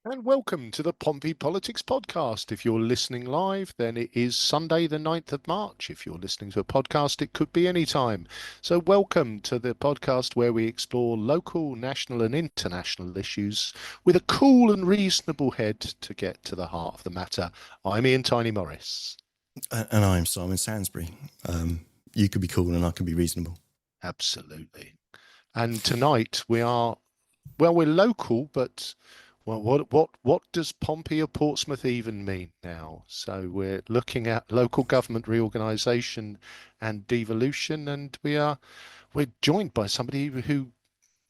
And welcome to the Pompey Politics Podcast. If you're listening live, then it is Sunday, the 9th of March. If you're listening to a podcast, it could be any time. So, welcome to the podcast where we explore local, national, and international issues with a cool and reasonable head to get to the heart of the matter. I'm Ian Tiny Morris. And I'm Simon Sansbury. You could be cool and I can be reasonable. Absolutely. And tonight we're local, but what does Pompey or Portsmouth even mean now? So we're looking at local government reorganisation and devolution, and we're joined by somebody who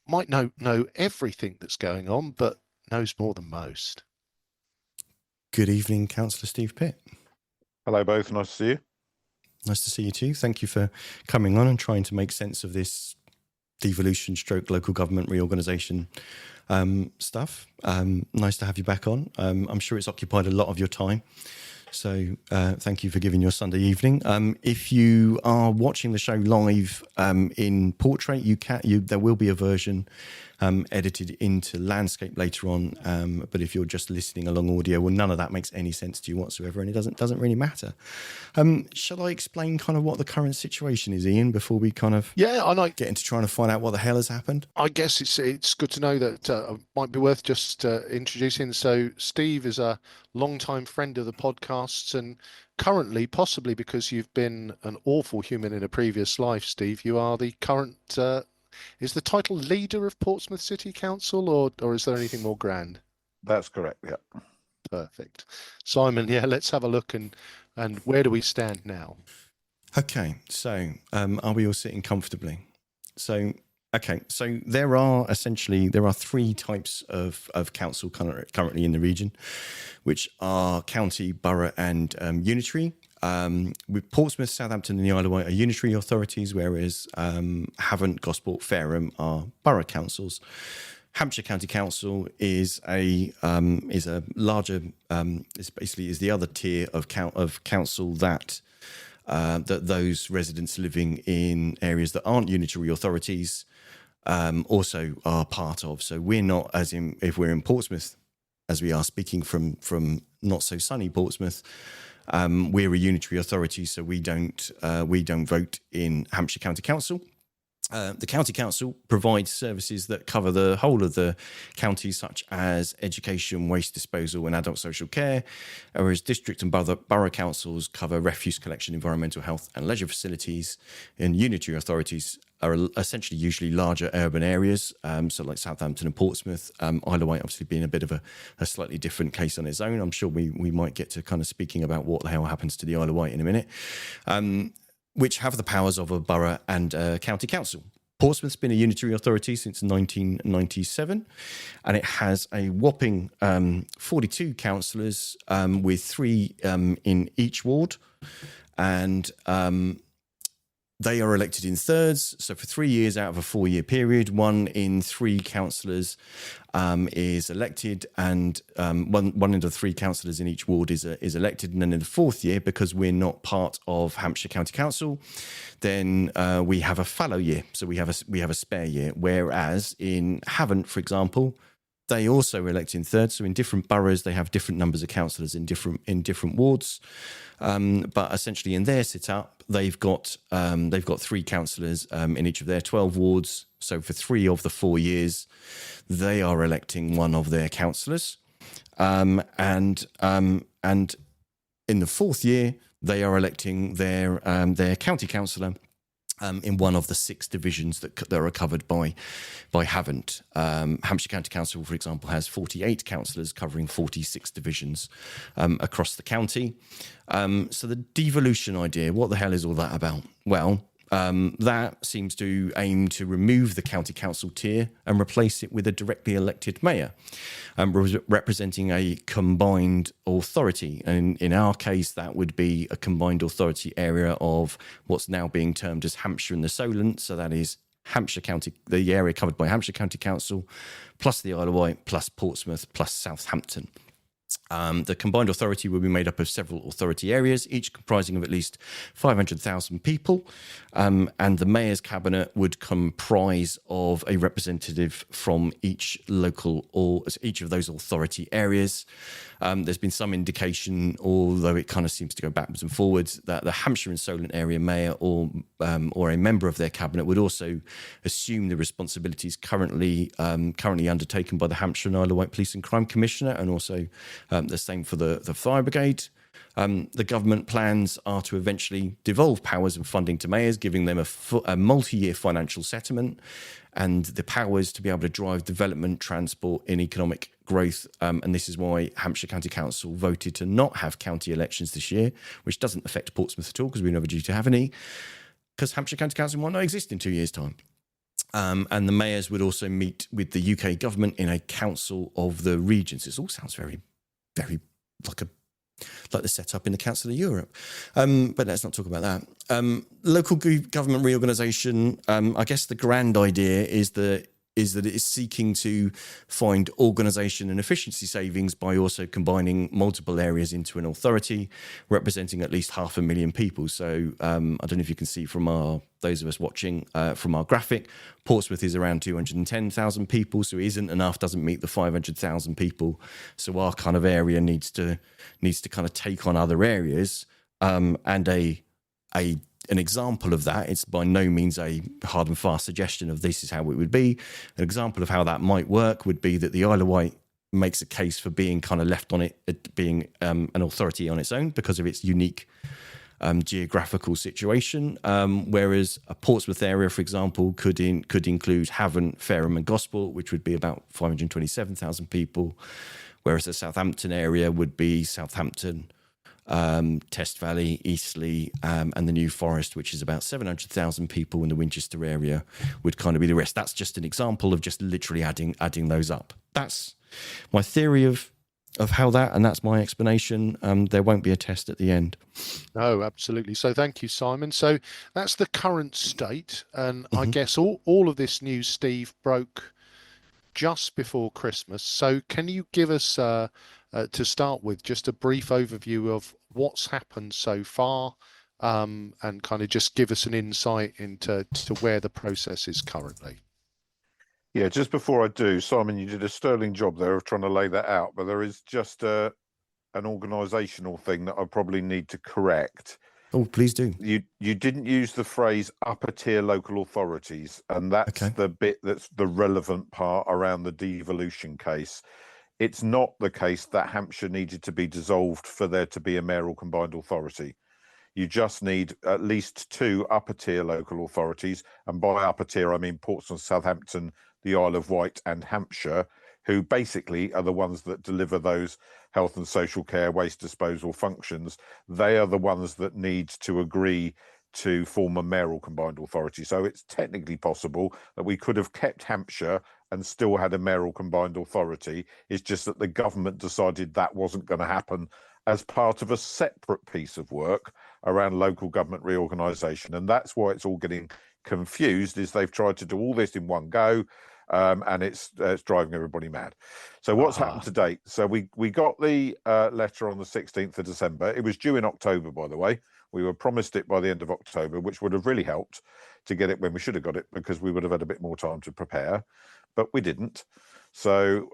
might know everything that's going on, but knows more than most. Good evening, Cllr Steve Pitt. Hello, both. Nice to see you. Nice to see you too. Thank you for coming on and trying to make sense of this devolution stroke local government reorganisation stuff. Nice to have you back on. I'm sure it's occupied a lot of your time. So thank you for giving your Sunday evening. If you are watching the show live in portrait, there will be a version edited into landscape later on. But if you're just listening along audio, well, none of that makes any sense to you whatsoever, and it doesn't really matter. Shall I explain kind of what the current situation is, Ian, before we kind of get into trying to find out what the hell has happened? I guess it's good to know that might be worth just introducing. So Steve is a longtime friend of the podcasts, and currently, possibly because you've been an awful human in a previous life, Steve, you are the current, is the title leader of Portsmouth City Council, or is there anything more grand? That's correct, yeah. Perfect. Simon, yeah, let's have a look and where do we stand now? Okay, so are we all sitting comfortably? So there are three types of council currently in the region, which are county, borough, and unitary. With Portsmouth, Southampton, and the Isle of Wight are unitary authorities, whereas Havant, Gosport, Fareham are borough councils. Hampshire County Council is a larger, is the other tier of council that those residents living in areas that aren't unitary authorities also are part of. So we're not, as in if we're in Portsmouth, as we are speaking from not so sunny Portsmouth, we're a unitary authority, so we don't vote in Hampshire County Council. The County Council provides services that cover the whole of the county, such as education, waste disposal, and adult social care, whereas district and borough councils cover refuse collection, environmental health, and leisure facilities. And unitary authorities are essentially usually larger urban areas, so like Southampton and Portsmouth. Isle of Wight obviously being a bit of a slightly different case on its own. I'm sure we might get to kind of speaking about what the hell happens to the Isle of Wight in a minute. Which have the powers of a borough and a county council. Portsmouth's been a unitary authority since 1997, and it has a whopping 42 councillors with 3 in each ward, and they are elected in thirds. So for 3 years out of a 4-year period, 1 in 3 councillors is elected, and one of the 3 councillors in each ward is elected. And then in the 4th year, because we're not part of Hampshire County Council, then we have a fallow year. So we have a spare year. Whereas in Havant, for example, they also elect in thirds. So in different boroughs, they have different numbers of councillors in different wards. But essentially, in their setup, they've got 3 councillors in each of their 12 wards. So for 3 of the 4 years, they are electing one of their councillors, and in the 4th year, they are electing their county councillor. In one of the 6 divisions that are covered by Havant. Hampshire County Council, for example, has 48 councillors covering 46 divisions across the county. So the devolution idea, what the hell is all that about? Well, that seems to aim to remove the county council tier and replace it with a directly elected mayor, representing a combined authority. And in our case, that would be a combined authority area of what's now being termed as Hampshire and the Solent. So that is Hampshire County, the area covered by Hampshire County Council, plus the Isle of Wight, plus Portsmouth, plus Southampton. The combined authority will be made up of several authority areas, each comprising of at least 500,000 people. And the mayor's cabinet would comprise of a representative from each local or each of those authority areas. There's been some indication, although it kind of seems to go backwards and forwards, that the Hampshire and Solent area mayor or a member of their cabinet would also assume the responsibilities currently undertaken by the Hampshire and Isle of Wight Police and Crime Commissioner, and also the same for the fire brigade. The government plans are to eventually devolve powers and funding to mayors, giving them a multi-year financial settlement and the powers to be able to drive development, transport and economic growth. And this is why Hampshire County Council voted to not have county elections this year, which doesn't affect Portsmouth at all because we're never due to have any, because Hampshire County Council might not exist in 2 years' time. And the mayors would also meet with the UK government in a council of the regions. This all sounds very, very like the setup in the Council of Europe. But let's not talk about that. Local government reorganisation, I guess the grand idea is that it is seeking to find organisation and efficiency savings by also combining multiple areas into an authority representing at least 500,000 people. So I don't know if you can see from those of us watching from our graphic, Portsmouth is around 210,000 people, so it isn't enough, doesn't meet the 500,000 people. So our kind of area needs to kind of take on other areas, and an example of that, it's by no means a hard and fast suggestion of this is how it would be. An example of how that might work would be that the Isle of Wight makes a case for being kind of left on it, being an authority on its own because of its unique geographical situation, whereas a Portsmouth area, for example, could include Havant, Fareham and Gosport, which would be about 527,000 people, whereas the Southampton area would be Southampton, Test Valley, Eastleigh, and the New Forest, which is about 700,000 people, and the Winchester area would kind of be the rest. That's just an example of just literally adding those up. That's my theory of how that, and that's my explanation. There won't be a test at the end. No, absolutely. So thank you, Simon. So that's the current state, and I guess all of this news, Steve, broke just before Christmas. So can you give us, to start with, just a brief overview of what's happened so far, and kind of just give us an insight into where the process is currently? Yeah, just before I do, Simon, you did a sterling job there of trying to lay that out, but there is just an organisational thing that I probably need to correct. Oh, please do. You didn't use the phrase upper tier local authorities, and that's the bit that's the relevant part around the devolution case. It's not the case that Hampshire needed to be dissolved for there to be a mayoral combined authority. You just need at least 2 upper tier local authorities, and by upper tier I mean Portsmouth, Southampton, the Isle of Wight and Hampshire, who basically are the ones that deliver those health and social care, waste disposal functions. They are the ones that need to agree to form a mayoral combined authority. So it's technically possible that we could have kept Hampshire and still had a mayoral combined authority. It's just that the government decided that wasn't going to happen as part of a separate piece of work around local government reorganisation. And that's why it's all getting confused, is they've tried to do all this in one go. And it's driving everybody mad. So what's happened to date? So we got the letter on the 16th of December. It was due in October, by the way. We were promised it by the end of October, which would have really helped to get it when we should have got it, because we would have had a bit more time to prepare, but we didn't. So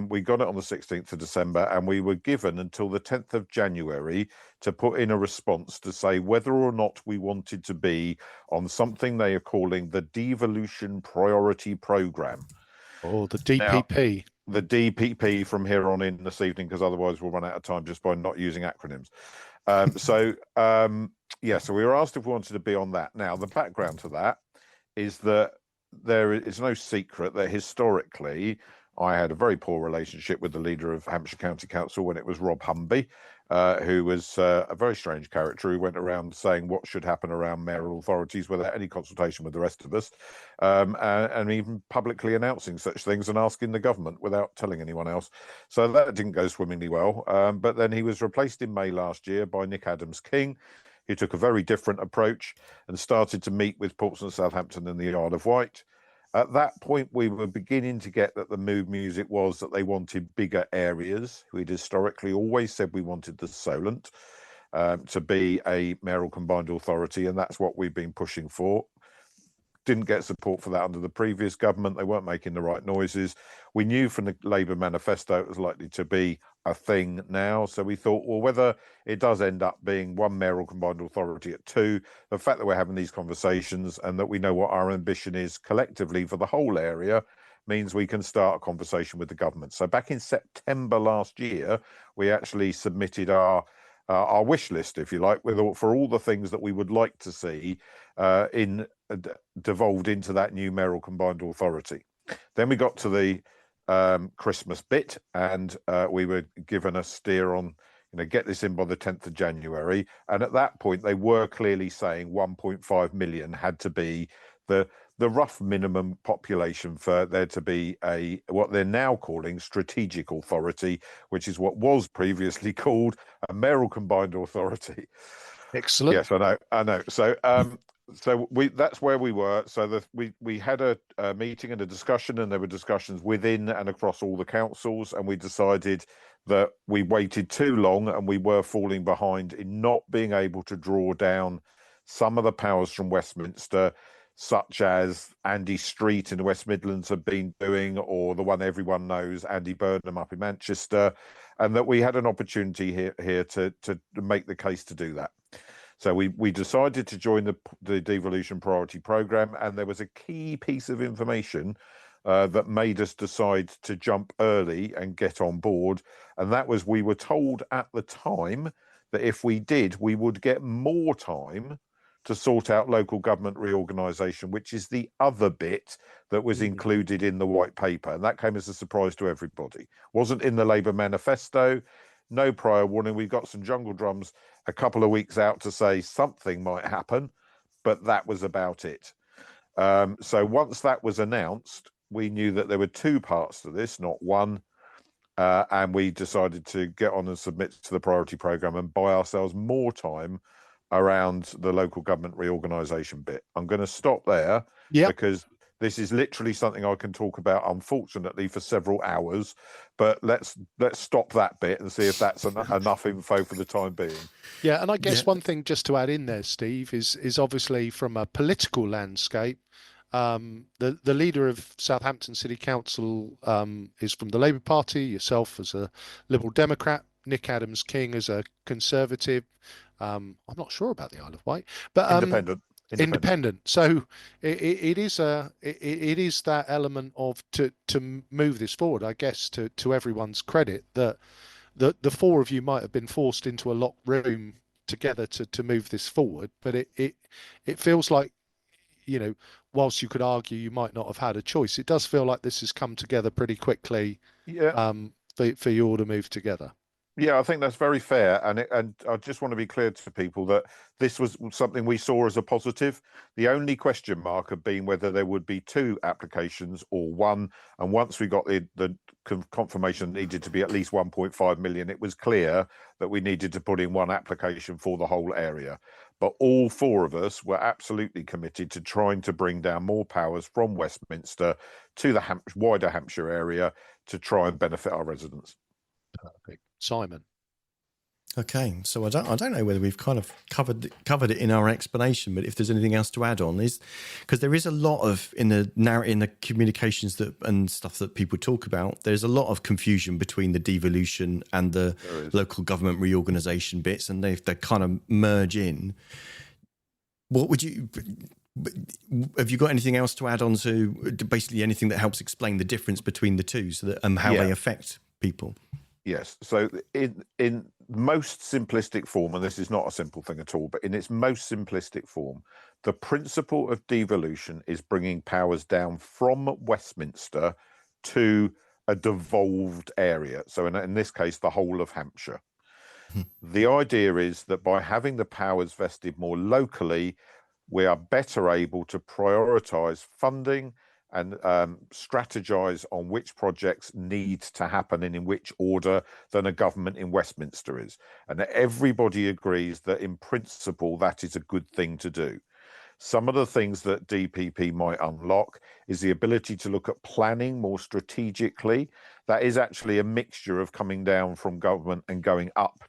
we got it on the 16th of December, and we were given until the 10th of January to put in a response to say whether or not we wanted to be on something they are calling the Devolution Priority Programme. Or the DPP. Now, the DPP from here on in this evening, because otherwise we'll run out of time just by not using acronyms. So we were asked if we wanted to be on that. Now, the background to that is that there is no secret that historically I had a very poor relationship with the leader of Hampshire County Council when it was Rob Humby, who was a very strange character who went around saying what should happen around mayoral authorities without any consultation with the rest of us, and even publicly announcing such things and asking the government without telling anyone else. So that didn't go swimmingly well. But then he was replaced in May last year by Nick Adams-King, who took a very different approach and started to meet with Portsmouth, Southampton and the Isle of Wight. At that point, we were beginning to get that the mood music was that they wanted bigger areas. We'd historically always said we wanted the Solent to be a mayoral combined authority, and that's what we've been pushing for. Didn't get support for that under the previous government. They weren't making the right noises. We knew from the Labour manifesto it was likely to be a thing now. So we thought, well, whether it does end up being one mayoral combined authority at two, the fact that we're having these conversations and that we know what our ambition is collectively for the whole area means we can start a conversation with the government. So back in September last year, we actually submitted our wish list, if you like, for all the things that we would like to see devolved into that new mayoral combined authority. Then we got to the Christmas bit, and we were given a steer on, get this in by the 10th of January. And at that point, they were clearly saying 1.5 million had to be the rough minimum population for there to be what they're now calling strategic authority, which is what was previously called a mayoral combined authority. Excellent. Yes, I know. So that's where we were. So we had a meeting and a discussion, and there were discussions within and across all the councils, and we decided that we waited too long and we were falling behind in not being able to draw down some of the powers from Westminster, such as Andy Street in the West Midlands have been doing, or the one everyone knows, Andy Burnham up in Manchester, and that we had an opportunity here to make the case to do that. So we decided to join the Devolution Priority Programme, and there was a key piece of information that made us decide to jump early and get on board, and that was we were told at the time that if we did, we would get more time to sort out local government reorganisation, which is the other bit that was included in the white paper. And that came as a surprise to everybody. Wasn't in the Labour manifesto, no prior warning. We got some jungle drums a couple of weeks out to say something might happen, but that was about it. So once that was announced, we knew that there were two parts to this, not one. And we decided to get on and submit to the priority programme and buy ourselves more time around the local government reorganisation bit. I'm going to stop there because this is literally something I can talk about, unfortunately, for several hours. But let's stop that bit and see if that's enough info for the time being. Yeah, and I guess one thing just to add in there, Steve, is obviously from a political landscape, the leader of Southampton City Council is from the Labour Party, yourself as a Liberal Democrat, Nick Adams-King as a Conservative. I'm not sure about the Isle of Wight, but independent. So it is that element of to move this forward. I guess to everyone's credit that the four of you might have been forced into a locked room together to move this forward, but it feels like, whilst you could argue you might not have had a choice, it does feel like this has come together pretty quickly. For you all to move together. Yeah, I think that's very fair, and I just want to be clear to people that this was something we saw as a positive. The only question mark had been whether there would be two applications or one, and once we got the confirmation needed to be at least 1.5 million, it was clear that we needed to put in one application for the whole area. But all four of us were absolutely committed to trying to bring down more powers from Westminster to the wider Hampshire area to try and benefit our residents. Perfect. Simon. Okay, so I don't know whether we've kind of covered it in our explanation, but if there's anything else to add on, is because there is a lot of in the communications and stuff that people talk about. There's a lot of confusion between the devolution and the local government reorganisation bits, and they kind of merge in. What would you? Have you got anything else to add on to basically anything that helps explain the difference between the two, so that how they affect people? Yes. So in most simplistic form, and this is not a simple thing at all, but in its most simplistic form, the principle of devolution is bringing powers down from Westminster to a devolved area. So in this case, the whole of Hampshire. The idea is that by having the powers vested more locally, we are better able to prioritise funding and strategize on which projects need to happen and in which order than a government in Westminster is. And everybody agrees that in principle, that is a good thing to do. Some of the things that DPP might unlock is the ability to look at planning more strategically. That is actually a mixture of coming down from government and going up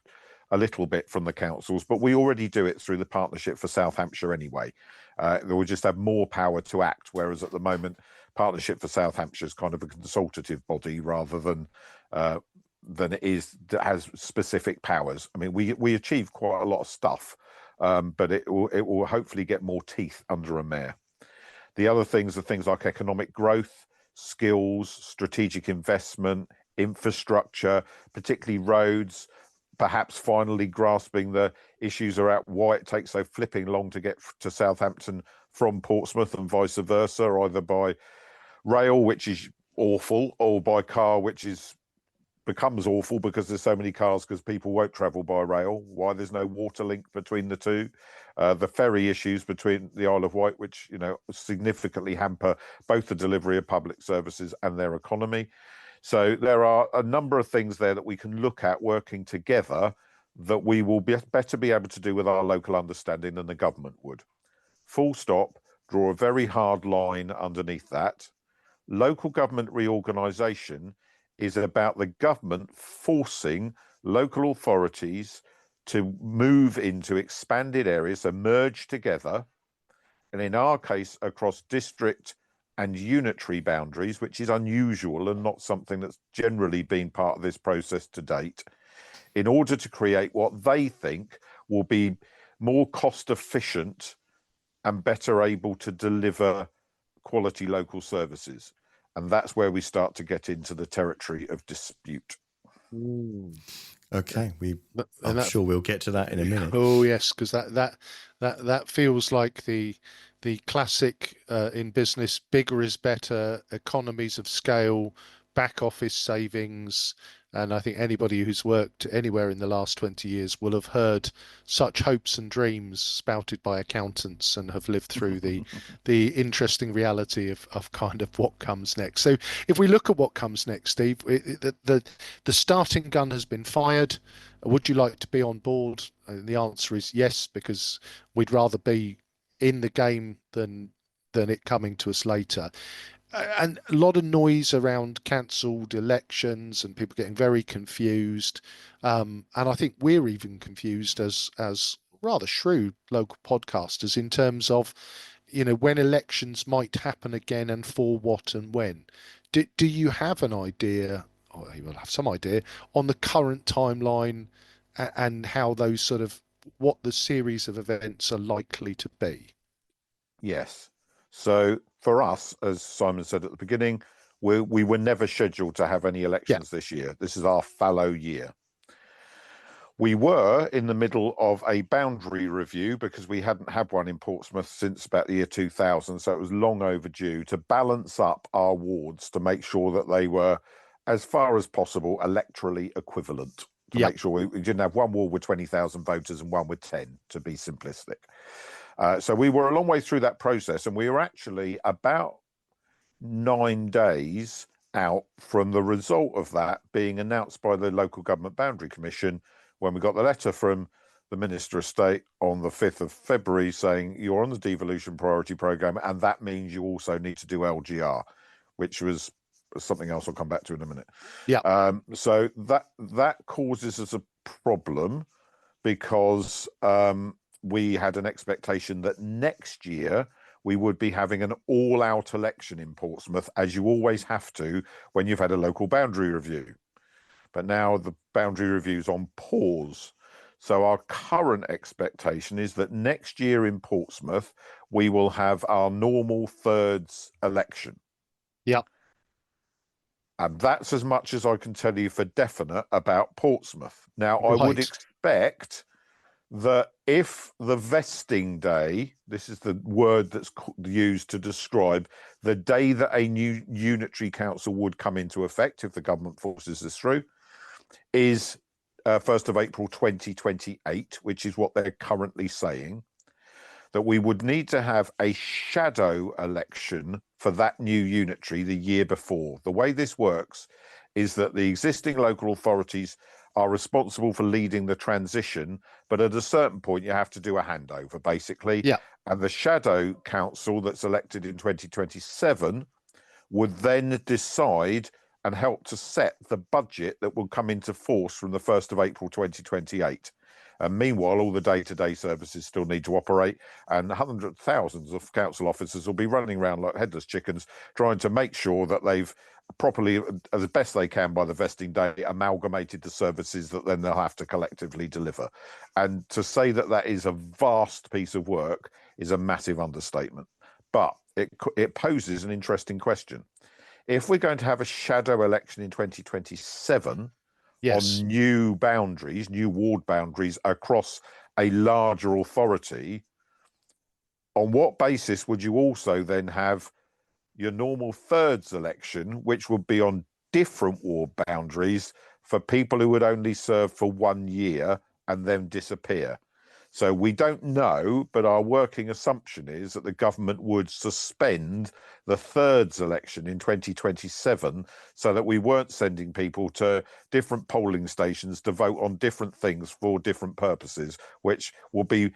a little bit from the councils, but we already do it through the Partnership for South Hampshire anyway. They will just have more power to act, whereas at the moment, Partnership for South Hampshire is kind of a consultative body rather than it is that has specific powers. I mean, we achieve quite a lot of stuff, but it will hopefully get more teeth under a mayor. The other things are things like economic growth, skills, strategic investment, infrastructure, particularly roads, perhaps finally grasping the issues around why it takes so flipping long to get to Southampton from Portsmouth and vice versa, either by rail, which is awful, or by car, which becomes awful because there's so many cars because people won't travel by rail. Why there's no water link between the two. The ferry issues between the Isle of Wight, which significantly hamper both the delivery of public services and their economy. So there are a number of things there that we can look at working together that we will better be able to do with our local understanding than the government would. Full stop, draw a very hard line underneath that. Local government reorganisation is about the government forcing local authorities to move into expanded areas, so merge together, and in our case, across district and unitary boundaries, which is unusual and not something that's generally been part of this process to date, in order to create what they think will be more cost efficient and better able to deliver quality local services. And that's where we start to get into the territory of dispute. Okay, I'm sure we'll get to that in a minute. Oh yes, because that feels like the classic in business: bigger is better, economies of scale, back office savings. And I think anybody who's worked anywhere in the last 20 years will have heard such hopes and dreams spouted by accountants and have lived through the interesting reality of kind of what comes next. So if we look at what comes next, Steve, the starting gun has been fired. Would you like to be on board? And the answer is yes, because we'd rather be in the game than it coming to us later. And a lot of noise around cancelled elections and people getting very confused. And I think we're even confused as rather shrewd local podcasters in terms of, when elections might happen again and for what and when. Do you have an idea, or you will have some idea, on the current timeline and how those what the series of events are likely to be? Yes. So for us, as Simon said at the beginning, we were never scheduled to have any elections this year. This is our fallow year. We were in the middle of a boundary review because we hadn't had one in Portsmouth since about the year 2000. So it was long overdue to balance up our wards to make sure that they were, as far as possible, electorally equivalent. To make sure we didn't have one ward with 20,000 voters and one with 10, to be simplistic. So we were a long way through that process, and we were actually about 9 days out from the result of that being announced by the Local Government Boundary Commission when we got the letter from the Minister of State on the 5th of February saying you're on the Devolution Priority Programme, and that means you also need to do LGR, which was something else I'll come back to in a minute. So that causes us a problem because we had an expectation that next year we would be having an all-out election in Portsmouth, as you always have to when you've had a local boundary review. But now the boundary review's on pause. So our current expectation is that next year in Portsmouth, we will have our normal thirds election. And that's as much as I can tell you for definite about Portsmouth. Now, I would expect that if the vesting day, this is the word that's used to describe the day that a new unitary council would come into effect, if the government forces this through, is 1st of April 2028, which is what they're currently saying, that we would need to have a shadow election for that new unitary the year before. The way this works is that the existing local authorities are responsible for leading the transition, but at a certain point you have to do a handover, basically. And the shadow council that's elected in 2027 would then decide and help to set the budget that will come into force from the 1st of April 2028. And meanwhile, all the day-to-day services still need to operate, and hundreds of thousands of council officers will be running around like headless chickens, trying to make sure that they've properly, as best they can by the vesting day, amalgamated the services that then they'll have to collectively deliver. And to say that that is a vast piece of work is a massive understatement. But it poses an interesting question. If we're going to have a shadow election in 2027, Yes. on new boundaries, new ward boundaries across a larger authority, on what basis would you also then have your normal thirds election, which would be on different ward boundaries for people who would only serve for 1 year and then disappear? So we don't know, but our working assumption is that the government would suspend the thirds election in 2027 so that we weren't sending people to different polling stations to vote on different things for different purposes, which will be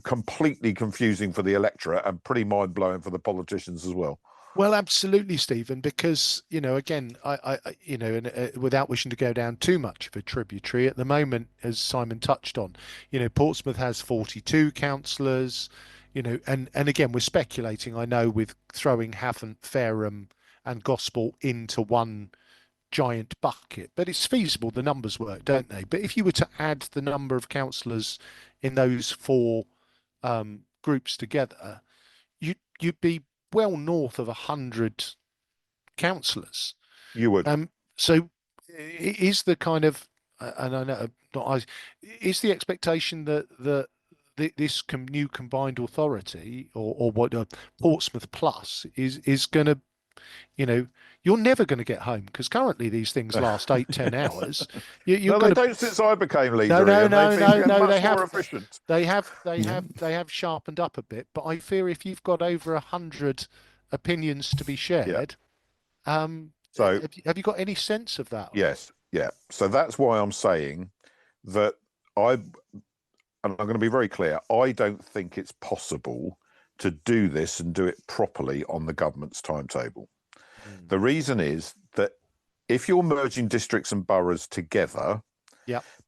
completely confusing for the electorate and pretty mind-blowing for the politicians as well. Well, absolutely, Stephen, because, again, and without wishing to go down too much of a tributary, at the moment, as Simon touched on, Portsmouth has 42 councillors, and again, we're speculating, I know, with throwing Havant, Fareham and Gosport into one giant bucket, but it's feasible. The numbers work, don't they? But if you were to add the number of councillors in those four groups together, you'd be well north of 100 councillors. You would. So is the kind of, and I know not I, is the expectation that this new combined authority or what Portsmouth Plus is going to, you're never going to get home, because currently these things last 8-10 hours. No, they don't since I became leader. No, They have efficient. They have sharpened up a bit, but I fear if you've got over 100 opinions to be shared, so have you got any sense of that? Yes, yeah. So that's why I'm saying that and I'm going to be very clear, I don't think it's possible to do this and do it properly on the government's timetable. The reason is that if you're merging districts and boroughs together,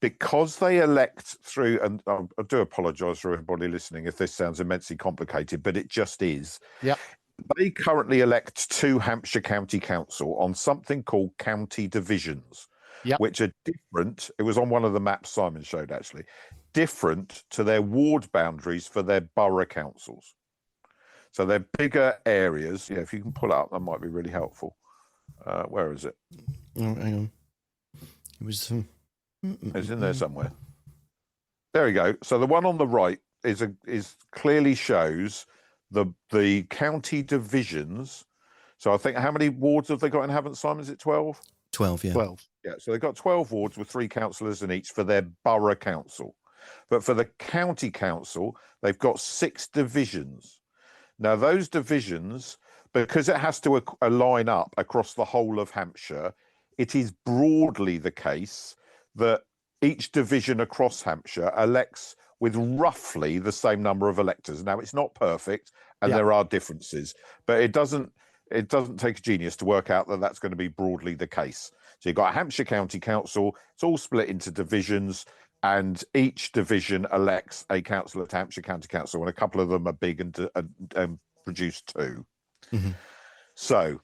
because they elect through, and I do apologise for everybody listening if this sounds immensely complicated, but it just is. They currently elect 2 Hampshire County Council on something called county divisions, which are different. It was on one of the maps Simon showed, actually, different to their ward boundaries for their borough councils. So they're bigger areas. Yeah, if you can pull it up, that might be really helpful. Where is it? Oh, hang on. It was. It's in there somewhere. There we go. So the one on the right is clearly shows the county divisions. So I think, how many wards have they got in Havant, Simon? Is it 12? 12, yeah. 12. Yeah. So they've got 12 wards with 3 councillors in each for their borough council. But for the county council, they've got 6 divisions. Now, those divisions, because it has to align up across the whole of Hampshire, it is broadly the case that each division across Hampshire elects with roughly the same number of electors. Now, it's not perfect, and there are differences, but it doesn't take a genius to work out that that's going to be broadly the case. So you've got a Hampshire County Council, it's all split into divisions, and each division elects a councillor at Hampshire County Council, and a couple of them are big and produce 2. So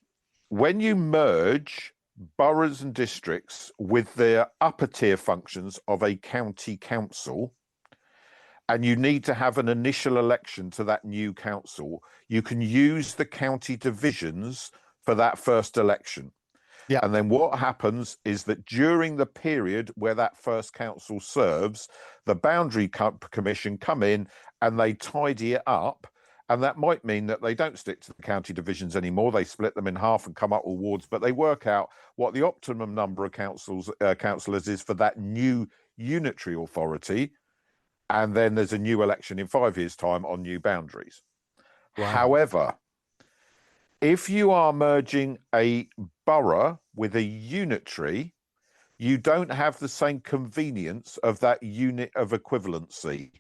when you merge boroughs and districts with their upper tier functions of a county council, and you need to have an initial election to that new council, you can use the county divisions for that first election. And then what happens is that during the period where that first council serves, the Boundary Commission come in and they tidy it up. And that might mean that they don't stick to the county divisions anymore. They split them in half and come up with wards, but they work out what the optimum number of councillors is for that new unitary authority. And then there's a new election in 5 years' time on new boundaries. However, if you are merging a borough with a unitary, you don't have the same convenience of that unit of equivalency.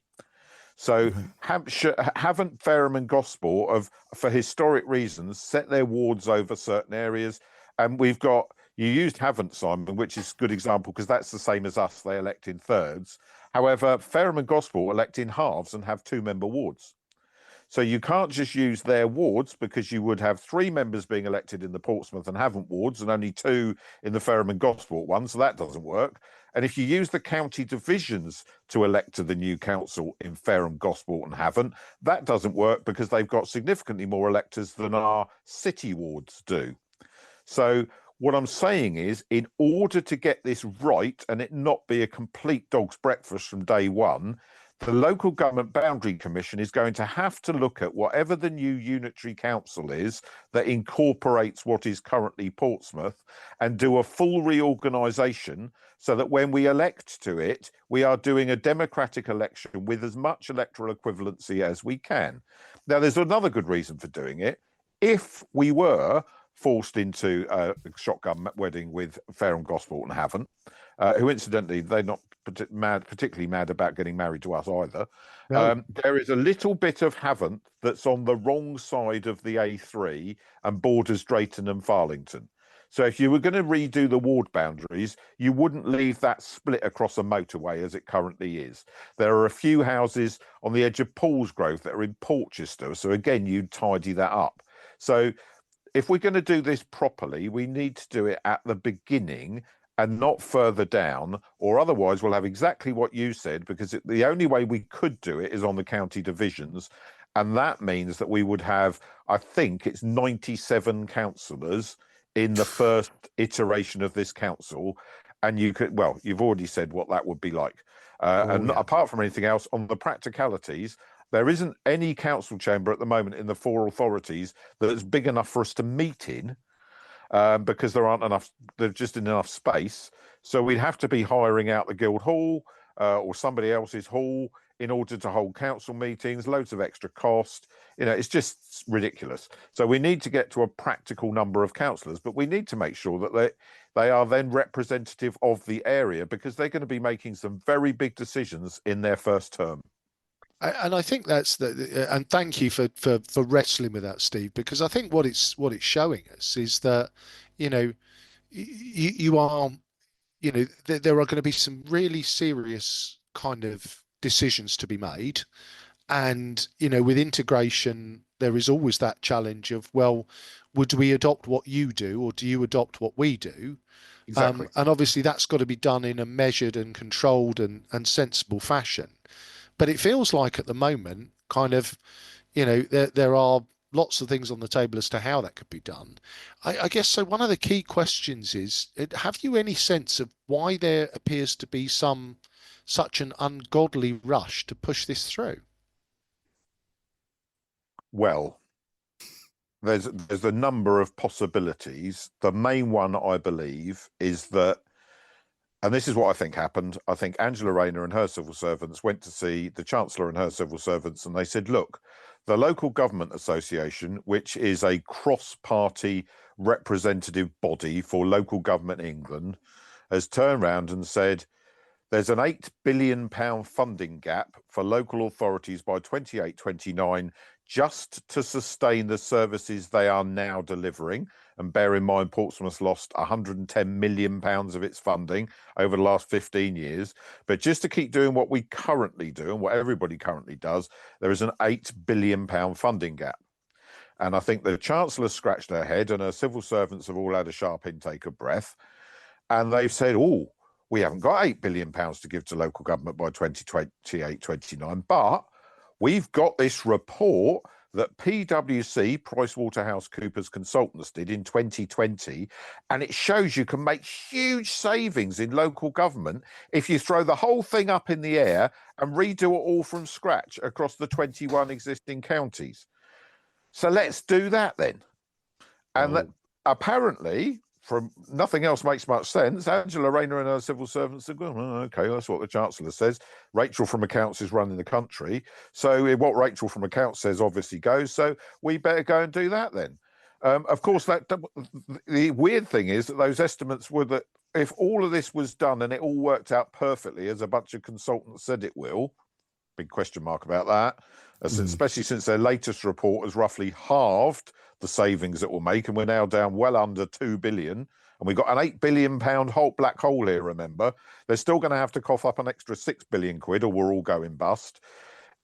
So Hampshire haven't Fareham and Gosport have, for historic reasons, set their wards over certain areas. And we've got, you used haven't, Simon, which is a good example because that's the same as us. They elect in thirds. However, Fareham and Gosport elect in halves and have 2-member wards. So you can't just use their wards because you would have 3 members being elected in the Portsmouth and Havant wards and only 2 in the Fareham and Gosport one. So that doesn't work. And if you use the county divisions to elect to the new council in Fareham, Gosport and Havant, that doesn't work because they've got significantly more electors than our city wards do. So what I'm saying is, in order to get this right and it not be a complete dog's breakfast from day one, the Local Government Boundary Commission is going to have to look at whatever the new unitary council is that incorporates what is currently Portsmouth and do a full reorganisation so that when we elect to it, we are doing a democratic election with as much electoral equivalency as we can. Now, there's another good reason for doing it. If we were forced into a shotgun wedding with Fareham, Gosport and Havant, who incidentally, they're not particularly mad about getting married to us either. No. There is a little bit of Havant that's on the wrong side of the A3 and borders Drayton and Farlington. So if you were going to redo the ward boundaries, you wouldn't leave that split across a motorway as it currently is. There are a few houses on the edge of Paulsgrove that are in Portchester. So again, you'd tidy that up. So if we're going to do this properly, we need to do it at the beginning and not further down, or otherwise we'll have exactly what you said, because the only way we could do it is on the county divisions. And that means that we would have, I think it's 97 councillors in the first iteration of this council. And you could, well, you've already said what that would be like. Apart from anything else, on the practicalities, there isn't any council chamber at the moment in the 4 authorities that is big enough for us to meet in. Because there aren't enough, there's just enough space. So we'd have to be hiring out the Guild Hall or somebody else's hall in order to hold council meetings, loads of extra cost. You know, it's just ridiculous. So we need to get to a practical number of councillors, but we need to make sure that they are then representative of the area, because they're going to be making some very big decisions in their first term. And I think that's and thank you for wrestling with that, Steve, because I think what it's showing us is that, you know, you are, you know, there are going to be some really serious kind of decisions to be made. And, you know, with integration, there is always that challenge of, well, would we adopt what you do, or do you adopt what we do? Exactly. And obviously that's got to be done in a measured and controlled and sensible fashion. But it feels like at the moment, kind of, you know, there are lots of things on the table as to how that could be done. I guess so. One of the key questions is, have you any sense of why there appears to be such an ungodly rush to push this through? Well, there's a number of possibilities. The main one, I believe, is that, and this is what I think happened. I think Angela Rayner and her civil servants went to see the Chancellor and her civil servants, and they said, look, the Local Government Association, which is a cross-party representative body for local government in England, has turned around and said, there's an £8 billion funding gap for local authorities by 28-29 just to sustain the services they are now delivering. And bear in mind, Portsmouth lost £110 million of its funding over the last 15 years. But just to keep doing what we currently do and what everybody currently does, there is an £8 billion funding gap. And I think the Chancellor scratched her head and her civil servants have all had a sharp intake of breath. And they've said, oh, we haven't got £8 billion to give to local government by 2028-29, but we've got this report that PwC, PricewaterhouseCoopers Consultants, did in 2020, and it shows you can make huge savings in local government if you throw the whole thing up in the air and redo it all from scratch across the 21 existing counties. So let's do that then. And that, apparently, from nothing else makes much sense, Angela Rayner and her civil servants said, well, okay, that's what the Chancellor says. Rachel from Accounts is running the country. So what Rachel from Accounts says obviously goes. So we better go and do that then. Of course, the weird thing is that those estimates were that if all of this was done and it all worked out perfectly, as a bunch of consultants said it will, big question mark about that, especially since their latest report has roughly halved the savings it will make, and we're now down well under 2 billion, and we've got an 8 billion pound black hole here. Remember, they're still going to have to cough up an extra 6 billion quid, or we're all going bust.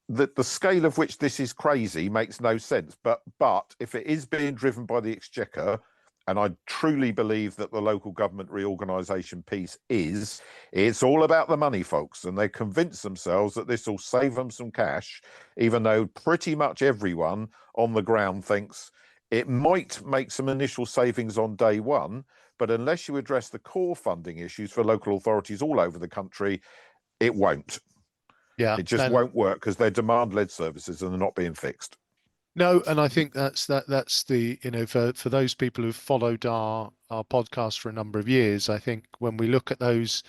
The scale of which this is crazy makes no sense. But if it is being driven by the Exchequer, and I truly believe that the local government reorganisation piece is, it's all about the money, folks. And they convince themselves that this will save them some cash, even though pretty much everyone on the ground thinks it might make some initial savings on day one. But unless you address the core funding issues for local authorities all over the country, it won't. Yeah, it just won't work because they're demand-led services and they're not being fixed. No, and I think that's the, for those people who've followed our podcast for a number of years, I think when we look at those,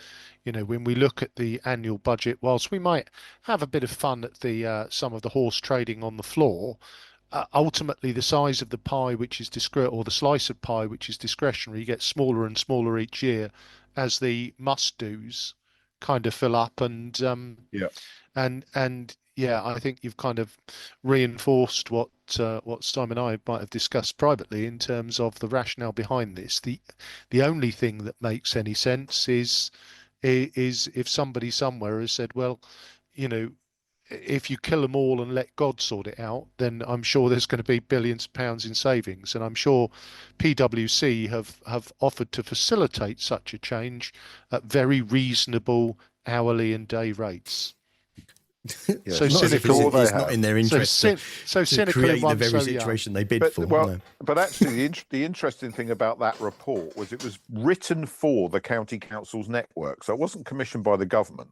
when we look at the annual budget, whilst we might have a bit of fun at the some of the horse trading on the floor, ultimately the size of the pie, which is or the slice of pie which is discretionary, gets smaller and smaller each year as the must-dos kind of fill up, and yeah, I think you've kind of reinforced what Simon and I might have discussed privately in terms of the rationale behind this. The only thing that makes any sense is if somebody somewhere has said, well, if you kill them all and let God sort it out, then I'm sure there's going to be billions of pounds in savings. And I'm sure PwC have offered to facilitate such a change at very reasonable hourly and day rates. Yes. So Not cynical. it's not in their interest to create the very situation they bid for. Well, but actually, the interesting thing about that report was it was written for the county council's network, so it wasn't commissioned by the government.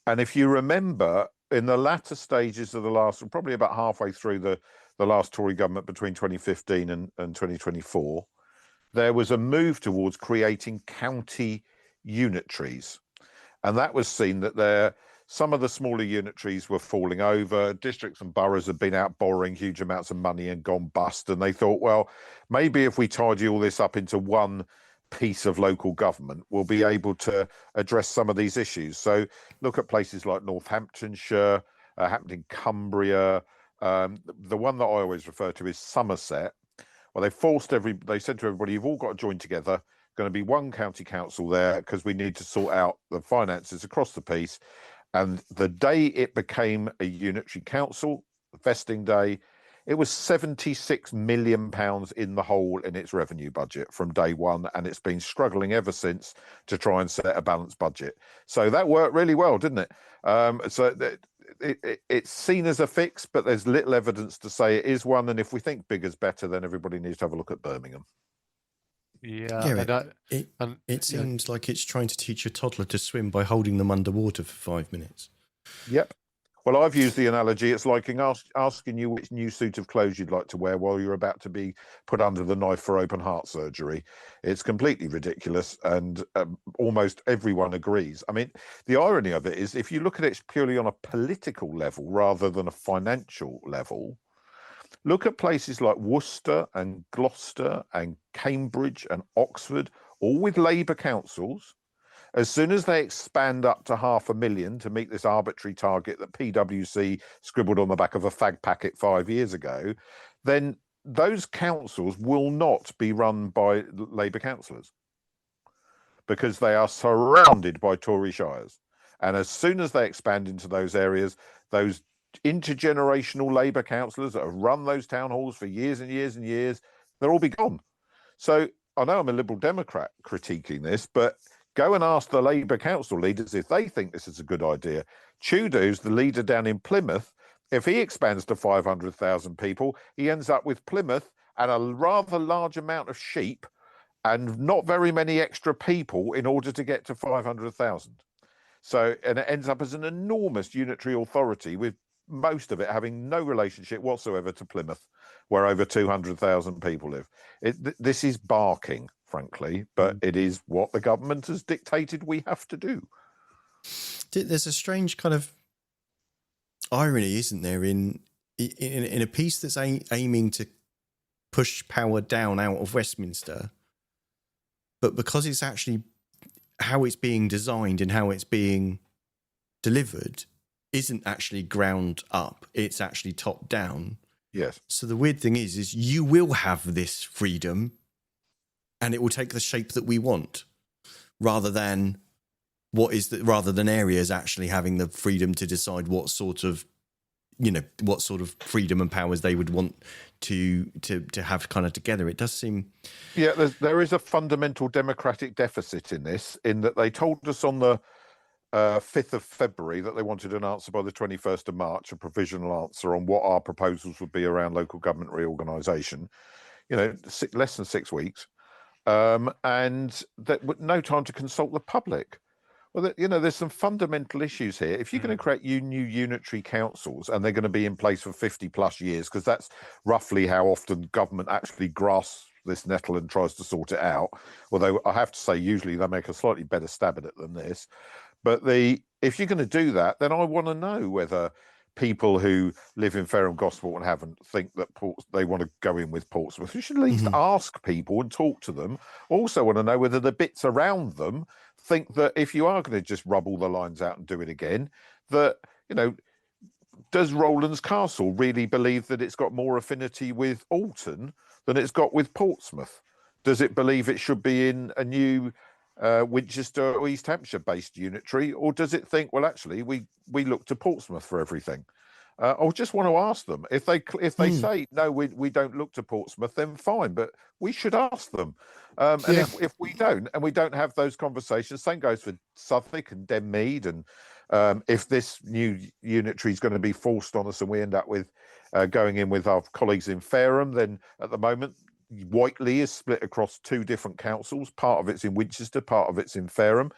And if you remember, in the latter stages of the last, probably about halfway through the last Tory government between 2015 and 2024, there was a move towards creating county unitaries. And that was seen that some of the smaller unitaries were falling over. Districts and boroughs had been out borrowing huge amounts of money and gone bust. And they thought, well, maybe if we tidy all this up into one piece of local government, we'll be able to address some of these issues. So look at places like Northamptonshire, happened in Cumbria. The one that I always refer to is Somerset. Well, they said to everybody, you've all got to join together. Going to be one county council there because we need to sort out the finances across the piece. And the day it became a unitary council, the vesting day, it was £76 million in the hole in its revenue budget from day one, and it's been struggling ever since to try and set a balanced budget. So that worked really well, didn't it? It's seen as a fix, but there's little evidence to say it is one. And if we think bigger's better, then everybody needs to have a look at Birmingham. Yeah, it seems like it's trying to teach a toddler to swim by holding them underwater for 5 minutes. Yep. Well, I've used the analogy. It's like asking you which new suit of clothes you'd like to wear while you're about to be put under the knife for open heart surgery. It's completely ridiculous, and almost everyone agrees. I mean, the irony of it is, if you look at it purely on a political level rather than a financial level, look at places like Worcester and Gloucester and Cambridge and Oxford, all with Labour councils. As soon as they expand up to 500,000 to meet this arbitrary target that PwC scribbled on the back of a fag packet 5 years ago, then those councils will not be run by Labour councillors because they are surrounded by Tory shires. And as soon as they expand into those areas, those intergenerational Labour councillors that have run those town halls for years and years and years, they'll all be gone. So I know I'm a Liberal Democrat critiquing this, but go and ask the Labour council leaders if they think this is a good idea. Chudu's the leader down in Plymouth. If he expands to 500,000 people, he ends up with Plymouth and a rather large amount of sheep and not very many extra people in order to get to 500,000. So, and it ends up as an enormous unitary authority with most of it having no relationship whatsoever to Plymouth, where over 200,000 people live. This is barking, frankly, but it is what the government has dictated we have to do. There's a strange kind of irony, isn't there, in a piece that's aiming to push power down out of Westminster, but because it's actually how it's being designed and how it's being delivered, isn't actually ground up; it's actually top down. Yes. So the weird thing is you will have this freedom, and it will take the shape that we want, rather than areas actually having the freedom to decide what sort of freedom and powers they would want to have kind of together. It does seem, there is a fundamental democratic deficit in this, in that they told us on the 5th of February that they wanted an answer by the 21st of March, a provisional answer on what our proposals would be around local government reorganisation. Less than 6 weeks, and that with no time to consult the public. Well, there's some fundamental issues here. If you're going to create new unitary councils, and they're going to be in place for 50 plus years, because that's roughly how often government actually grasps this nettle and tries to sort it out. Although I have to say, usually they make a slightly better stab at it than this. But if you're going to do that, then I want to know whether people who live in Fareham Gosport and haven't think that they want to go in with Portsmouth. You should at least ask people and talk to them. Also want to know whether the bits around them think that if you are going to just rub all the lines out and do it again, that, does Rowlands Castle really believe that it's got more affinity with Alton than it's got with Portsmouth? Does it believe it should be in a new Winchester or East Hampshire based unitary, or does it think, well, actually we look to Portsmouth for everything? I just want to ask them. If they say no, we don't look to Portsmouth, then fine, but we should ask them. And if we don't, and we don't have those conversations, same goes for Suffolk and Denmead. And if this new unitary is going to be forced on us and we end up with going in with our colleagues in Fareham, then at the moment Whiteley is split across 2 different councils. Part of it's in Winchester, part of it's in Fareham.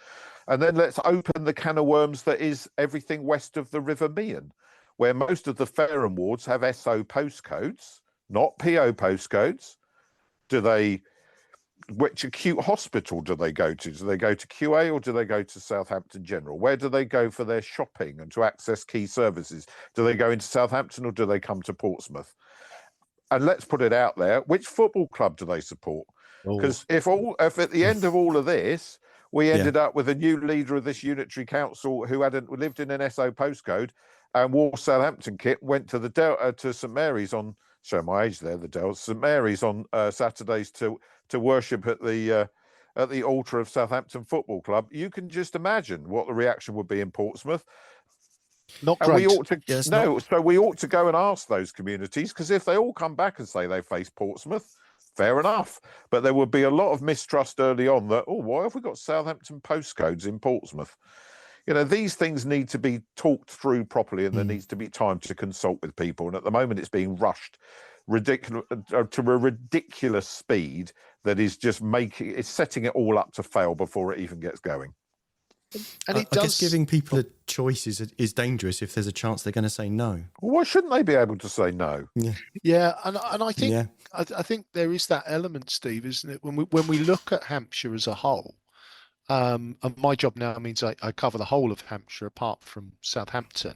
And then let's open the can of worms that is everything west of the River Meon, where most of the Fareham wards have SO postcodes, not PO postcodes. Which acute hospital do they go to? Do they go to QA or do they go to Southampton General? Where do they go for their shopping and to access key services? Do they go into Southampton or do they come to Portsmouth? And let's put it out there, which football club do they support? Because if at the end of all of this, we ended up with a new leader of this unitary council who lived in an SO postcode and wore Southampton kit, went to to St Mary's on, show my age there, the Dells, St Mary's on Saturdays to worship at the altar of Southampton Football Club, you can just imagine what the reaction would be in Portsmouth. Not great. So we ought to go and ask those communities, because if they all come back and say they face Portsmouth, fair enough. But there would be a lot of mistrust early on that, why have we got Southampton postcodes in Portsmouth? These things need to be talked through properly, and there needs to be time to consult with people. And at the moment, it's being rushed to a ridiculous speed that is just setting it all up to fail before it even gets going. And I guess giving people a choice is dangerous if there's a chance they're going to say no. Well, why shouldn't they be able to say no? Yeah, and I think I think there is that element, Steve, isn't it? When we look at Hampshire as a whole, and my job now means I cover the whole of Hampshire apart from Southampton,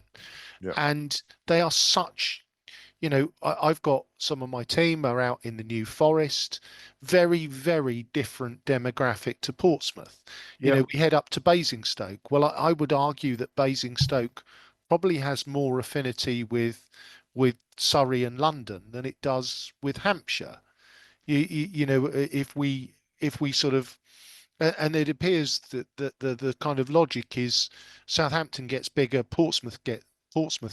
and they are such. I've got some of my team are out in the New Forest, very, very different demographic to Portsmouth. We head up to Basingstoke. Well, I would argue that Basingstoke probably has more affinity with Surrey and London than it does with Hampshire. If we sort of, and it appears that the kind of logic is Southampton gets bigger, Portsmouth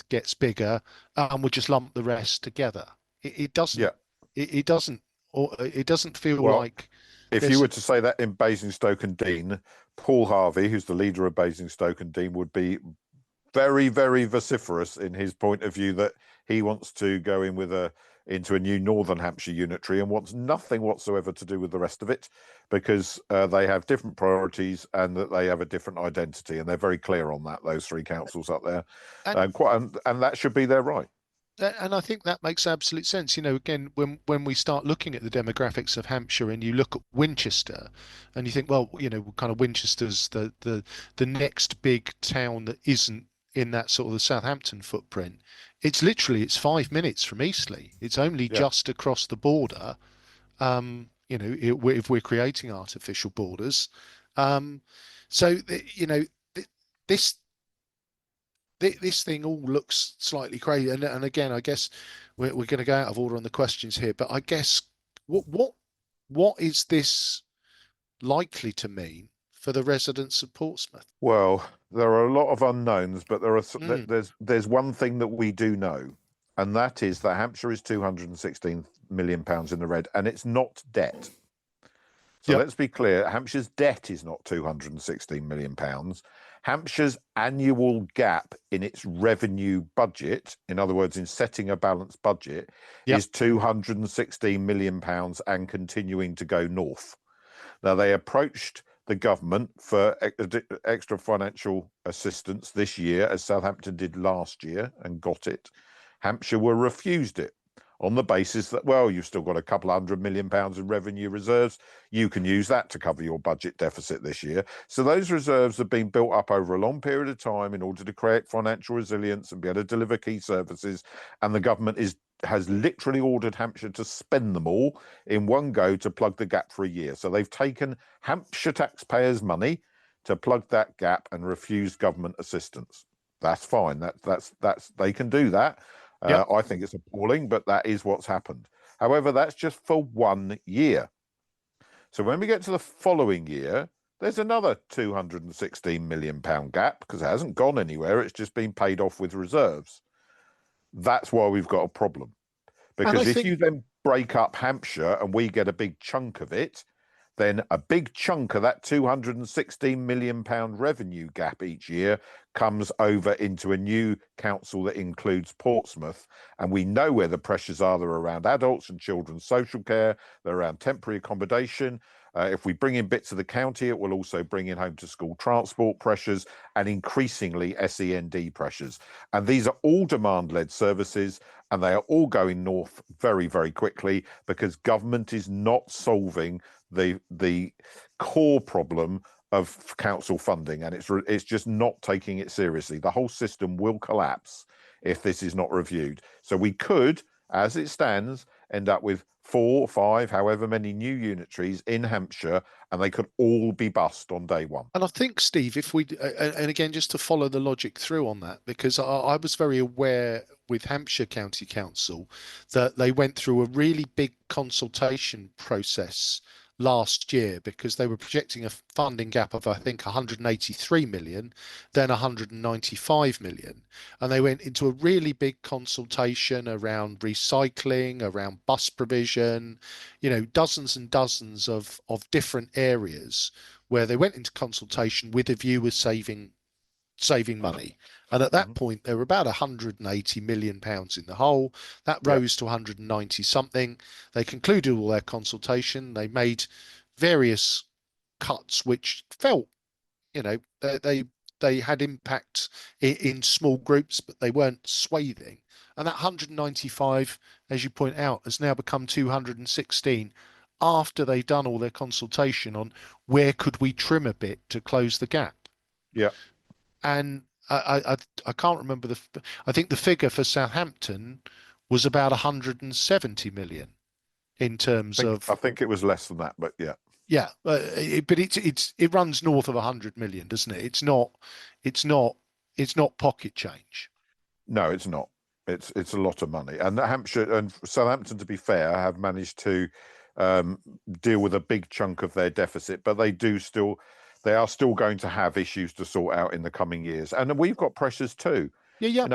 gets bigger, and we'll just lump the rest together. It doesn't. Yeah. It doesn't. Or it doesn't feel like. If you were to say that in Basingstoke and Dean, Paul Harvey, who's the leader of Basingstoke and Dean, would be very, very vociferous in his point of view that he wants to go in into a new Northern Hampshire unitary and wants nothing whatsoever to do with the rest of it, because they have different priorities and that they have a different identity, and they're very clear on that, those 3 councils up there, and that should be their right. And I think that makes absolute sense. Again, when we start looking at the demographics of Hampshire and you look at Winchester and you think, well, kind of Winchester's the next big town that isn't in that sort of the Southampton footprint. It's 5 minutes from Eastleigh. It's only just across the border. If we're creating artificial borders, so this this thing all looks slightly crazy. And again, I guess we're going to go out of order on the questions here, but I guess what is this likely to mean for the residents of Portsmouth? Well, there are a lot of unknowns, but Mm. there's one thing that we do know, and that is that Hampshire is 216 million pounds in the red, and it's not debt. So Yep. let's be clear, Hampshire's debt is not 216 million pounds. Hampshire's annual gap in its revenue budget, in other words, in setting a balanced budget, Yep. is 216 million pounds and continuing to go north. Now, they approached the government for extra financial assistance this year, as Southampton did last year, and got it. Hampshire were refused it on the basis that, well, you've still got a couple £100 million in revenue reserves. You can use that to cover your budget deficit this year. So those reserves have been built up over a long period of time in order to create financial resilience and be able to deliver key services. And the government has literally ordered Hampshire to spend them all in one go to plug the gap for a year. So they've taken Hampshire taxpayers' money to plug that gap and refused government assistance. That's fine. That's they can do that. Yep. I think it's appalling, but that is what's happened. However, that's just for 1 year. So when we get to the following year, there's another £216 million gap because it hasn't gone anywhere. It's just been paid off with reserves. That's why we've got a problem. Because if you then break up Hampshire and we get a big chunk of it, then a big chunk of that £216 million revenue gap each year comes over into a new council that includes Portsmouth. And we know where the pressures are. They're around adults and children's social care. They're around temporary accommodation. If we bring in bits of the county, it will also bring in home to school transport pressures and increasingly SEND pressures. And these are all demand-led services, and they are all going north very, very quickly because government is not solving the core problem of council funding, and it's just not taking it seriously. The whole system will collapse if this is not reviewed. So we could, as it stands, end up with 4 or 5, however many new unitaries in Hampshire, and they could all be bust on day one. And I think, Steve, if we, and again, just to follow the logic through on that, because I was very aware with Hampshire County Council that they went through a really big consultation process last year because they were projecting a funding gap of, I think, 183 million, then 195 million. And they went into a really big consultation around recycling, around bus provision, dozens and dozens of different areas where they went into consultation with a view of saving money. And at that point, there were about 180 million pounds in the hole. That rose to 190 something. They concluded all their consultation. They made various cuts, which felt, they had impact in small groups, but they weren't swathing. And that 195, as you point out, has now become 216 after they've done all their consultation on where could we trim a bit to close the gap. Yeah. And I can't remember I think the figure for Southampton was about 170 million in terms of. I think it was less than that, but yeah. Yeah, but it runs north of 100 million, doesn't it? It's not pocket change. No, it's not. It's a lot of money, and Hampshire and Southampton, to be fair, have managed to deal with a big chunk of their deficit, but they are still going to have issues to sort out in the coming years, and we've got pressures too. Yeah.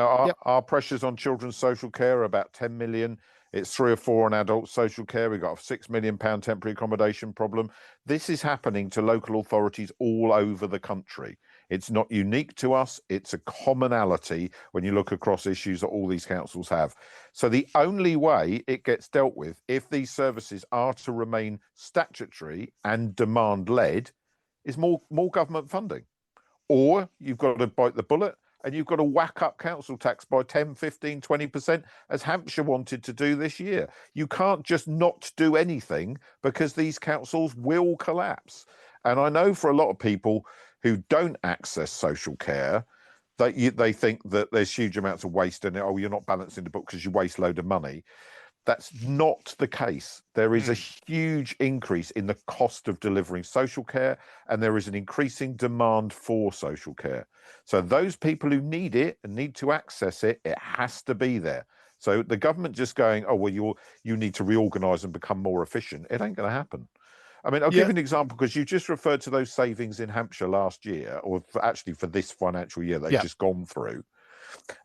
Our pressures on children's social care are about 10 million. It's 3 or 4 on adult social care. We've got a £6 million temporary accommodation problem. This is happening to local authorities all over the country. It's not unique to us. It's a commonality when you look across issues that all these councils have. So the only way it gets dealt with, if these services are to remain statutory and demand-led, is more government funding. Or you've got to bite the bullet and you've got to whack up council tax by 10, 15, 20%, as Hampshire wanted to do this year. You can't just not do anything because these councils will collapse. And I know for a lot of people who don't access social care, they think that there's huge amounts of waste in it. Oh, you're not balancing the book because you waste a load of money. That's not the case. There is a huge increase in the cost of delivering social care, and there is an increasing demand for social care. So those people who need it and need to access it, it has to be there. So the government just going, oh, well, you need to reorganise and become more efficient. It ain't going to happen. I mean, I'll give you an example, because you just referred to those savings in Hampshire last year, or actually for this financial year they've just gone through.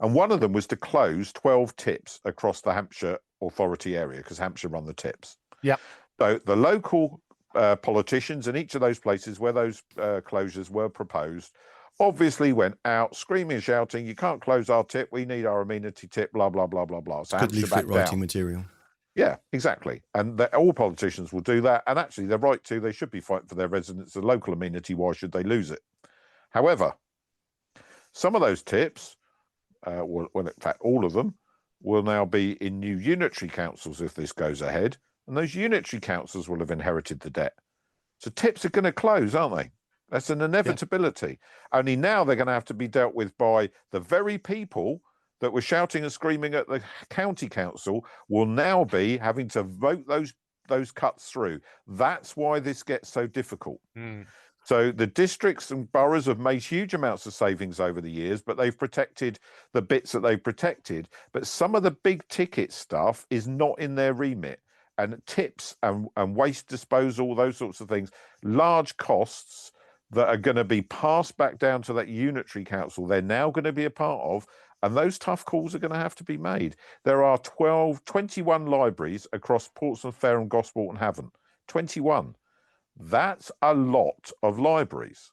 And one of them was to close 12 tips across the Hampshire authority area, because Hampshire run the tips. Yeah. So the local politicians in each of those places where those closures were proposed obviously went out screaming and shouting, you can't close our tip, we need our amenity tip, blah, blah, blah, blah, blah. So Good Hampshire leaflet backed writing down. material. Yeah, exactly. And all politicians will do that. And actually, they're right to. They should be fighting for their residents. The local amenity, why should they lose it? However, some of those tips, well, in fact, all of them, will now be in new unitary councils if this goes ahead. And those unitary councils will have inherited the debt. So tips are going to close, aren't they? That's an inevitability. Yeah. Only now they're going to have to be dealt with by the very people that were shouting and screaming at the county council will now be having to vote those cuts through. That's why this gets so difficult. So the districts and boroughs have made huge amounts of savings over the years, but they've protected the bits that they've protected. But some of the big ticket stuff is not in their remit. And tips and waste disposal, those sorts of things, large costs that are going to be passed back down to that unitary council they're now going to be a part of. And those tough calls are going to have to be made. There are 21 libraries across Portsmouth, Fareham, Gosport and Havant. 21. That's a lot of libraries.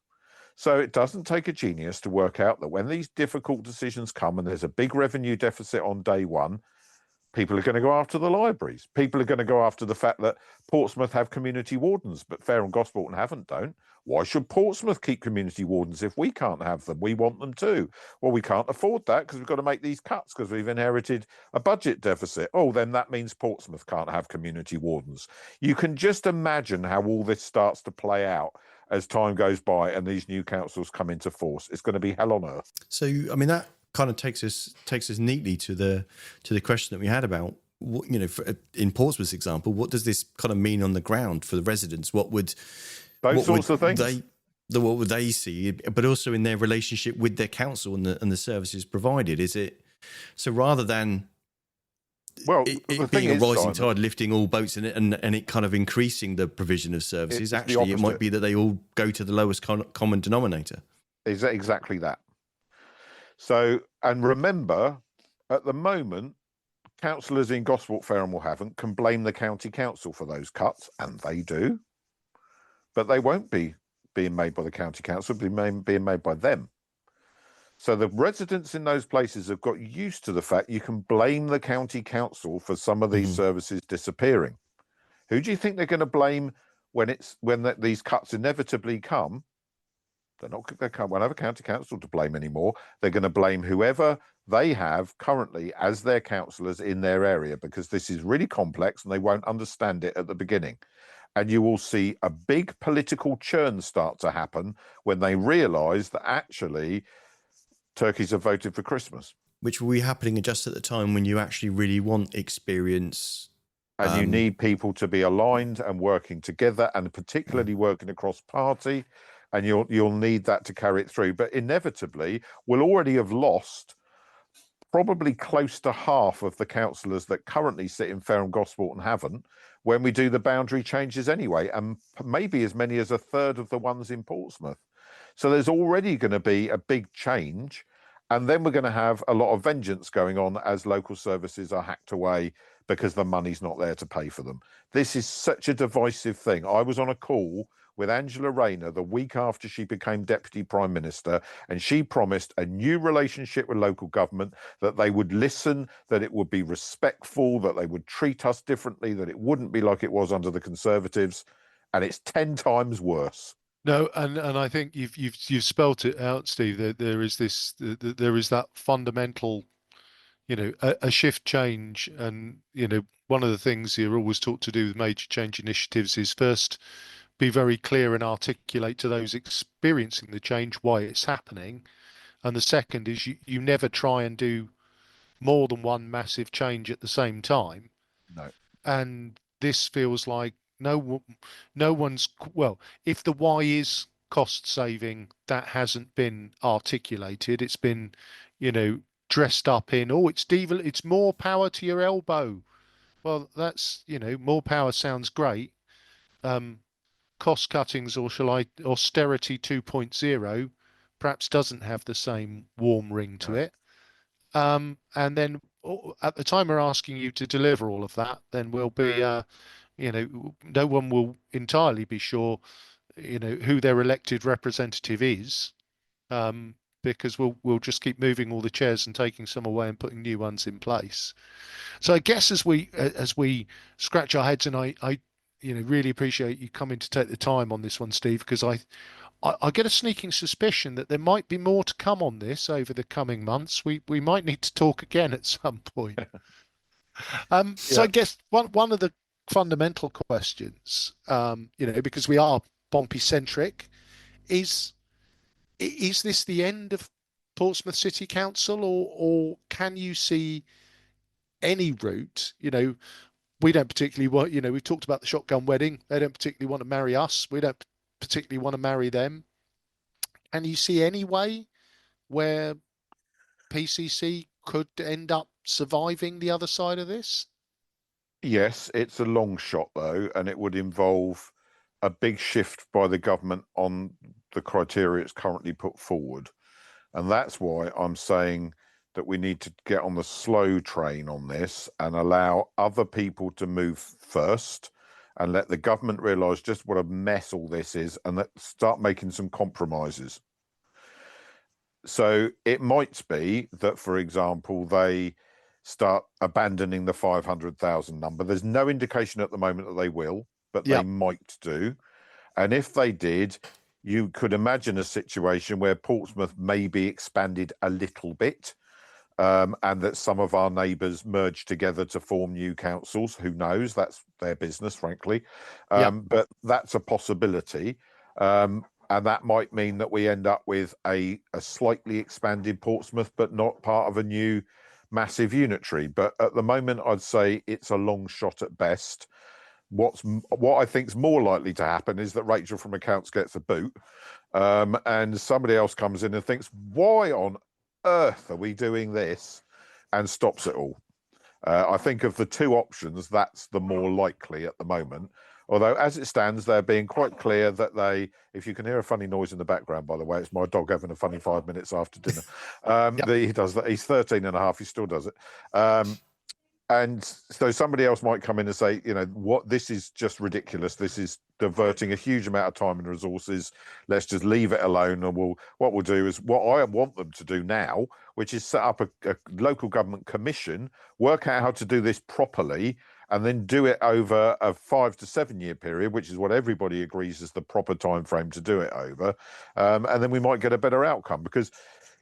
So it doesn't take a genius to work out that when these difficult decisions come and there's a big revenue deficit on day one, people are going to go after the libraries. People are going to go after the fact that Portsmouth have community wardens, but Fareham, Gosport and Havant don't. Why should Portsmouth keep community wardens if we can't have them? We want them too. Well, we can't afford that because we've got to make these cuts because we've inherited a budget deficit. Oh, then that means Portsmouth can't have community wardens. You can just imagine how all this starts to play out as time goes by and these new councils come into force. It's going to be hell on earth. So, I mean, that kind of takes us neatly to the question that we had about what, you know, in Portsmouth's example, what does this kind of mean on the ground for the residents? What would those sorts of things? What would they see, but also in their relationship with their council and the services provided? Is it so rather than it being a rising tide lifting all boats in it and it kind of increasing the provision of services? Actually, it might be that they all go to the lowest common denominator. Is that exactly that? So, and remember, at the moment, councillors in Gosport, Fareham or Havant can blame the county council for those cuts, and they do. But they won't be being made by the county council, being made by them. So the residents in those places have got used to the fact you can blame the county council for some of these services disappearing. Who do you think they're going to blame when these cuts inevitably come? They won't have a county council to blame anymore. They're going to blame whoever they have currently as their councillors in their area, because this is really complex and they won't understand it at the beginning. And you will see a big political churn start to happen when they realise that actually turkeys have voted for Christmas. Which will be happening just at the time when you actually really want experience. And you need people to be aligned and working together, and particularly working across party. And you'll need that to carry it through. But inevitably, we'll already have lost probably close to half of the councillors that currently sit in Fareham, Gosport and Havant when we do the boundary changes anyway, and maybe as many as a third of the ones in Portsmouth. So there's already going to be a big change, and then we're going to have a lot of vengeance going on as local services are hacked away because the money's not there to pay for them. This is such a divisive thing. I was on a call with Angela Rayner the week after she became Deputy Prime Minister, and she promised a new relationship with local government, that they would listen, that it would be respectful, that they would treat us differently, that it wouldn't be like it was under the Conservatives, and it's 10 times worse. No, and I think you've spelt it out, Steve. That there is that fundamental, you know, a shift change, and you know, one of the things you're always taught to do with major change initiatives is first be very clear and articulate to those experiencing the change why it's happening. And the second is you never try and do more than one massive change at the same time. No. And this feels like no one's, well, if the why is cost saving, that hasn't been articulated. It's been, you know, dressed up in, oh, it's more power to your elbow. Well, that's, you know, more power sounds great. Um, Cost cuttings, or shall I, austerity 2.0 perhaps doesn't have the same warm ring to No. it. And then at the time we're asking you to deliver all of that, then we'll be, you know, no one will entirely be sure, you know, who their elected representative is, because we'll just keep moving all the chairs and taking some away and putting new ones in place. So I guess as we scratch our heads, and I you know really appreciate you coming to take the time on this one, Steve, because I get a sneaking suspicion that there might be more to come on this over the coming months. We might need to talk again at some point. So Yeah. I guess one of the fundamental questions, you know, because we are Pompey centric, is is this the end of Portsmouth City Council, or can you see any route? You know, we don't particularly want, you know, we've talked about the shotgun wedding. They don't particularly want to marry us. We don't particularly want to marry them. And you see any way where PCC could end up surviving the other side of this? Yes, it's a long shot though, and it would involve a big shift by the government on the criteria it's currently put forward. And that's why I'm saying that we need to get on the slow train on this and allow other people to move first and let the government realise just what a mess all this is and start making some compromises. So it might be that, for example, they start abandoning the 500,000 number. There's no indication at the moment that they will, but they Yep. might do. And if they did, you could imagine a situation where Portsmouth may be expanded a little bit, and that some of our neighbours merge together to form new councils. Who knows? That's their business, frankly. Yep. But that's a possibility. And that might mean that we end up with a slightly expanded Portsmouth, but not part of a new massive unitary. But at the moment, I'd say it's a long shot at best. What I think is more likely to happen is that Rachel from accounts gets a boot, and somebody else comes in and thinks, why on earth are we doing this, and stops it all. I think of the two options, that's the more likely at the moment. Although, as it stands, they're being quite clear that they, if you can hear a funny noise in the background, by the way, it's my dog having a funny 5 minutes after dinner. Yep. He does that. He's 13 and a half. He still does it. And so somebody else might come in and say, you know, what, this is just ridiculous. This is diverting a huge amount of time and resources. Let's just leave it alone. And what we'll do is what I want them to do now, which is set up a local government commission, work out how to do this properly, and then do it over a 5 to 7 year period, which is what everybody agrees is the proper time frame to do it over. And then we might get a better outcome, because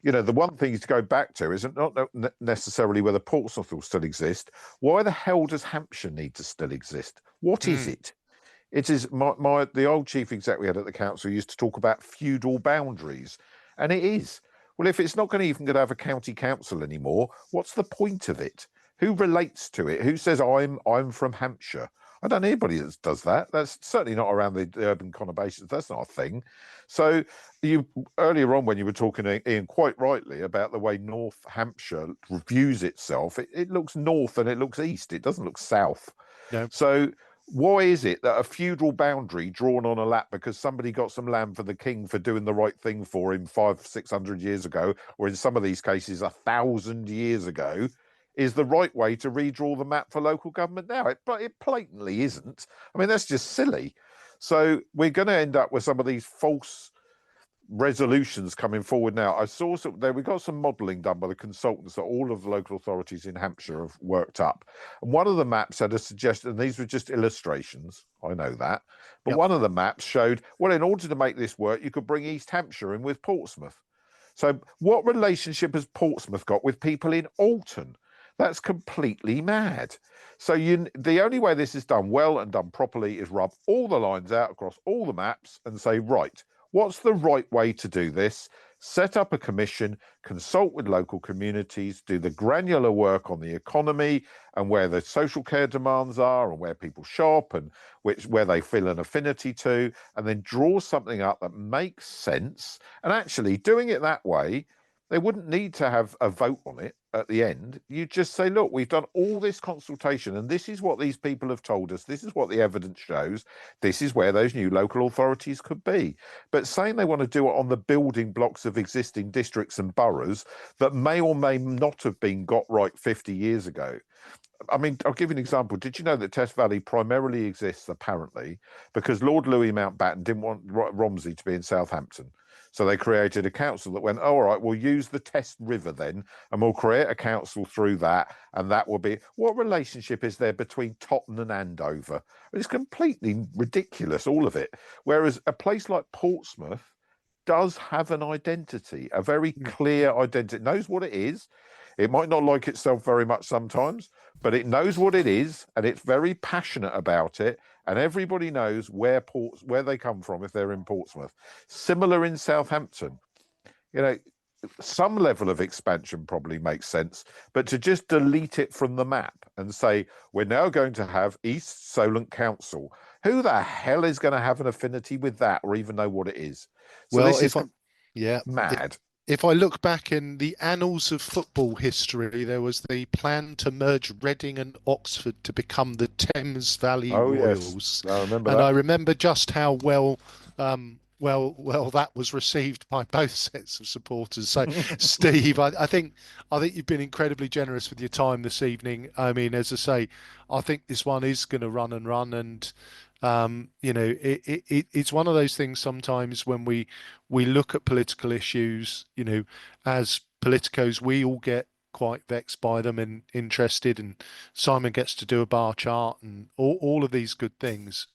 you know, the one thing to go back to is not necessarily whether Portsmouth will still exist. Why the hell does Hampshire need to still exist? What is it? It is the old chief exec we had at the council used to talk about feudal boundaries, and it is. Well, if it's not going to have a county council anymore, what's the point of it? Who relates to it? Who says I'm from Hampshire? I don't know anybody that does that. That's certainly not around the urban conurbations. That's not a thing. So you earlier on when you were talking, Ian, quite rightly about the way North Hampshire views itself, it looks north and it looks east. It doesn't look south. No. So why is it that a feudal boundary drawn on a lap because somebody got some land for the king for doing the right thing for him 500-600 years ago, or in some of these cases 1,000 years ago, is the right way to redraw the map for local government now? But it blatantly isn't. I mean, that's just silly. So we're going to end up with some of these false resolutions coming forward now. I saw we got some modelling done by the consultants that all of the local authorities in Hampshire have worked up. And one of the maps had a suggestion, and these were just illustrations, I know that, but Yep. one of the maps showed, well, in order to make this work, you could bring East Hampshire in with Portsmouth. So what relationship has Portsmouth got with people in Alton? That's completely mad. So the only way this is done well and done properly is rub all the lines out across all the maps and say, right, what's the right way to do this? set up a commission, consult with local communities, do the granular work on the economy and where the social care demands are and where people shop and where they feel an affinity to, and then draw something up that makes sense. And actually doing it that way, they wouldn't need to have a vote on it at the end. You just say, look, we've done all this consultation and this is what these people have told us. This is what the evidence shows. This is where those new local authorities could be. But saying they want to do it on the building blocks of existing districts and boroughs that may or may not have been got right 50 years ago. I mean, I'll give you an example. Did you know that Test Valley primarily exists, apparently, because Lord Louis Mountbatten didn't want Romsey to be in Southampton? So they created a council that went, oh, all right, we'll use the Test River then, and we'll create a council through that, and that will be... What relationship is there between Totton and Andover? It's completely ridiculous, all of it. Whereas a place like Portsmouth does have an identity, a very clear identity. It knows what it is. It might not like itself very much sometimes, but it knows what it is, and it's very passionate about it. And everybody knows where they come from if they're in Portsmouth. Similar in Southampton. You know, some level of expansion probably makes sense, but to just delete it from the map and say, we're now going to have East Solent Council. Who the hell is going to have an affinity with that or even know what it is? So Well, this is mad. If I look back in the annals of football history, there was the plan to merge Reading and Oxford to become the Thames Valley Royals. Yes. I remember and that. I remember just how well that was received by both sets of supporters. So, Steve, I think you've been incredibly generous with your time this evening. I mean, as I say, I think this one is going to run and run, and you know, it's one of those things sometimes when we look at political issues, you know, as politicos, we all get quite vexed by them and interested, and Simon gets to do a bar chart and all of these good things.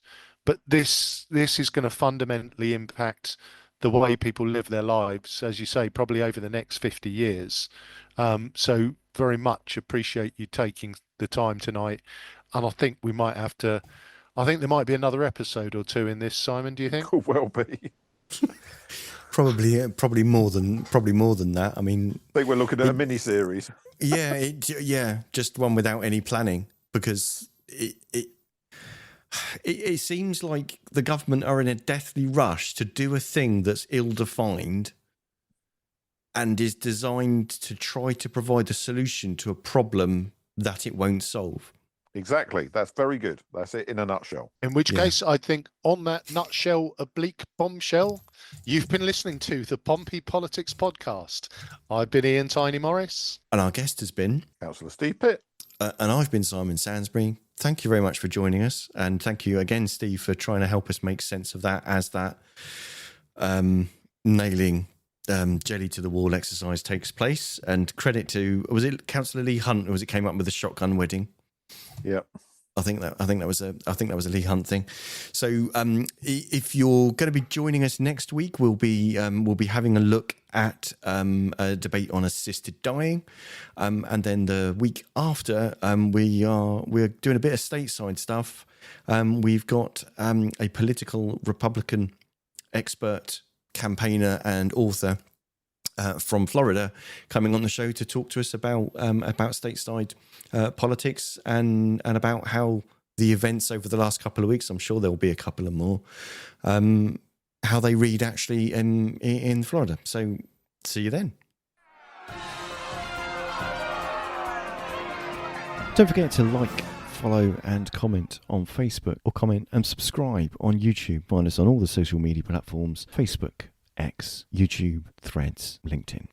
But this is going to fundamentally impact the way people live their lives, as you say, probably over the next 50 years. So very much appreciate you taking the time tonight. And I think there might be another episode or two in this, Simon, do you think? Could well be. Probably more than that. I mean, I think we're looking at a mini series. Yeah, just one without any planning, because it seems like the government are in a deathly rush to do a thing that's ill-defined and is designed to try to provide a solution to a problem that it won't solve. Exactly. That's very good. That's it in a nutshell. In which case, I think on that nutshell, oblique bombshell, you've been listening to the Pompey Politics Podcast. I've been Ian Tiny Morris. And our guest has been Cllr Steve Pitt. And I've been Simon Sansbury. Thank you very much for joining us. And thank you again, Steve, for trying to help us make sense of that as that nailing jelly to the wall exercise takes place. And credit to, was it Councillor Lee Hunt, or was it came up with the shotgun wedding? Yeah. I think that was a Lee Hunt thing. So if you're going to be joining us next week, we'll be having a look at a debate on assisted dying, and then the week after we're doing a bit of stateside stuff. We've got a political Republican expert, campaigner, and author from Florida coming on the show to talk to us about stateside politics and about how the events over the last couple of weeks, I'm sure there'll be a couple of more, how they read actually in Florida. So see you then. Don't forget to like, follow and comment on Facebook, or comment and subscribe on YouTube. Find us on all the social media platforms: Facebook, X, YouTube, Threads, LinkedIn.